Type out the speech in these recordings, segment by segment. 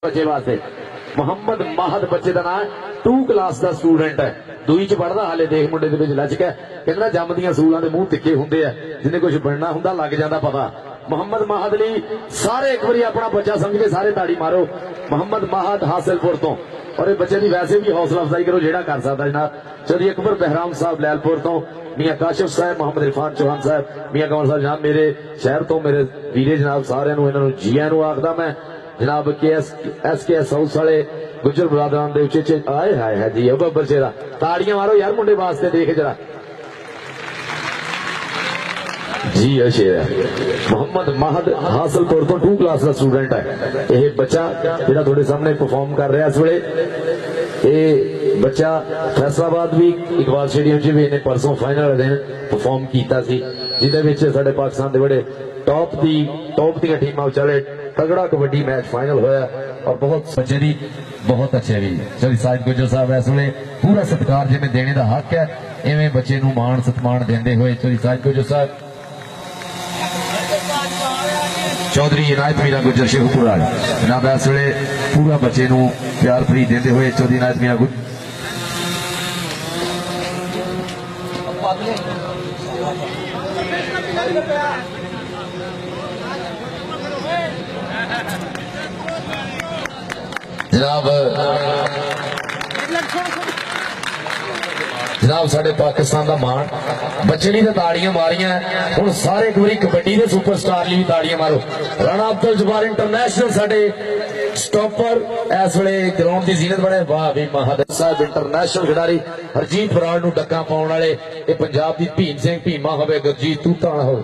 बच्चे वास्ते मुहम्मद महद बच्चे का नाम 2 क्लास का स्टूडेंट है, दूई च पढ़दा हाले। देख मुंडे दे विच लचक है, कहंदा जमदियां सूलां दे मूंह तिक्के हुंदे आ, जिन्हें कुछ बनना हुंदा लग जांदा पता। मुहम्मद महद लई सारे एक बारी अपना बच्चा समझ के सारे ताड़ी मारो। मुहम्मद महद हासिलपुर तो, और ये बच्चे की वैसे भी हौसला अफजाई करो जेड़ा कर सकता जनाब। चौधरी अकबर बहराम साहब लैलपुर तो, मियाँ काशिफ साहब, मोहम्मद इरफान चौहान साहब, मियाँ कंवर साहब जनाब मेरे शहर तो मेरे वीरे जनाब सारे इन्होंने जिया आखदा मैं जनाब SKS हाउस वाले गुजर बरादरान दे उचे आए हाय है जी। अब बच्चे दा ताड़ियां मारो यार मुंडे वास्ते, देख जरा जी। शेर मुहम्मद महद हासिलपुर तो 2 क्लास का स्टूडेंट है। यह बच्चा जेड़ा थोड़े सामने परफॉर्म कर रहा है इस वेले, ये बच्चा फैसलाबाद भी इकबाल स्टेडियम च भी इन्हें परसों फाइनल दिन परफॉर्म किया, जिहदे साडे पाकिस्तान दे बड़े टॉप दी टीमां चले तगड़ा कबड्डी मैच फाइनल होया और बहुत बच्चे दी बहुत अच्छे भी। चौधरी साजिद गुजर साहब इस वे पूरा सत्कार जिवें देने का हक है इवें बच्चे नूं मान सत्मान देंदे होए चौधरी साजिद गुजर साहब, चौधरी इनायत मीरा गुजर शेखपुर जनाब इस वे पूरा बच्चे नूं प्यार भरी देंदे होए चौधरी इनायत मीरा गुजर जनाब साडे पाकिस्तान का मान बच्चे ने ताड़ियां मारियां। हुण सारे एक बारी कबड्डी के सुपरस्टार लिए भी ताड़ियां मारो। राणा अब्दुल जब्बार इंटरनेशनल साडे स्टॉपर इस वे ग्राउंड की जीनत बने। वाह भी महद साहब इंटरनेशनल खिडारी हरजीत बराड़ नूं डक्का पाउण वाले, ये पंजाब की भीम सिंह भीमा होवे गुरजीत तूता हो।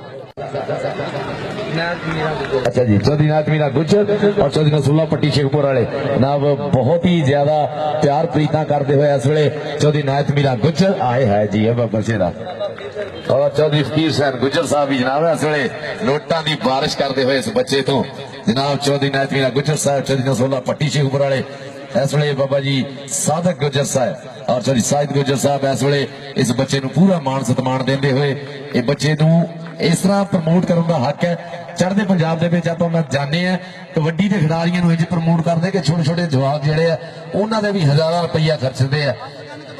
अच्छा जी, चौधरी इनायत मीरा गुजर और चौधरी नसूल्ला पट्टी शेखपुर वाले जनाब बहुत ही ज्यादा प्यार प्रीता करते हुए इस वे चौधरी इनायत मीरा गुजर आए है जी। अब बचेरा और चौधरी फकीर हुसैन गुजर साहब भी जनाब इस वे नोटा की बारिश करते हुए इस बच्चे तो जनाब चौधरी इनायत मीरा गुजर साहब, चौधरी नसूल्ला पट्टी शेखपुर वाले इस वे बाबा जी सादक गुजर साहब और चौधरी साजिद गुजर साहब इस वे इस बच्चे पूरा मान सत्मान देंदे हुए ये बच्चे इस तरह प्रमोट करने का हक है। चढ़ते पंजाब के जाने कबड्डी के खिडारियों इंज प्रमोट करते कि छोटे छोटे जवाब जोड़े उन्होंने भी हजारां रुपया खर्चते हैं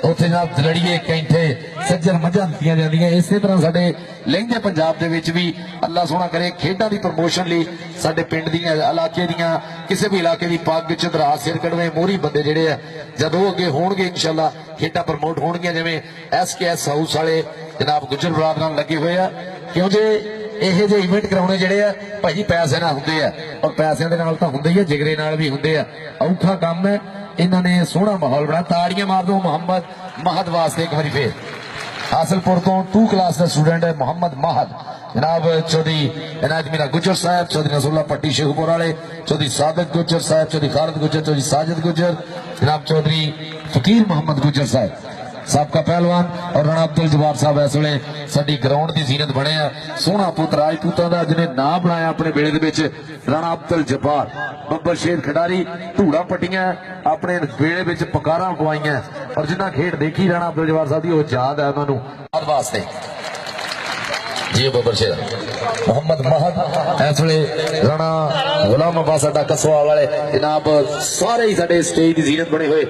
उत्थे जनाब दलड़िए कैंठे सज्जर मझां दित्तियां जांदियां। इस तरह साडे लहिंदे पंजाब दे विच भी अल्लाह सोहना करे खेडां दी प्रमोशन लई साडे पिंड दीयां इलाके दीयां किसी भी इलाके दी पग चदरा सिर कड़वे मोहरी बंदे जिहड़े आ जदों अगे होणगे इंशाअल्लाह खेडां प्रमोट होणगियां। जिवें SKS हाउस वाले जनाब गुजर बरादरान लगे हुए आ, क्योंकि यह जो इवेंट कराने जोड़े आ भाई पैसे ना होंगे और पैसों के नाल तो होंगे ही जिगरे नाल भी होंगे। औखा काम है, इन्होंने सोहना माहौल बनाया। ताड़ियां मार दो मुहम्मद महद वास्ते एक बार फिर। हासिलपुर तो 2 क्लास का स्टूडेंट है मुहम्मद महद जनाब चौधरी इनायत मीरा गुजर साहब, चौधरी नसूल्ला पट्टी शेखपुर वाले, चौधरी सादक गुजर साहब, चौधरी खालिद गुजर, चौधरी साजिद गुजर जनाब चौधरी फकीर मोहम्मद गुजर साहब सबका पहलवान और राणा अब्दुल जब्बार साहब इस वे साडी ग्राउंड की जीनत बने आ। सोहना पुत राजपूतों का जिन्हें नाम बनाया अपने बेड़े दे विच राणा अब्दुल जब्बार बब्बर शेर खिडारी धूड़ा पट्टियां अपने बेड़े विच पकारां पवाइयां और जिन्ना खेड देखी राणा अब्दुल जब्बार साहब की वो याद है उन्होंने वास्ते जी। बब्बर शेर मुहम्मद महद इस वे राणा गुलाम अब्बास साडा कसवा वाले जनाब सारे ही साडे स्टेज की जीनत बने हुए।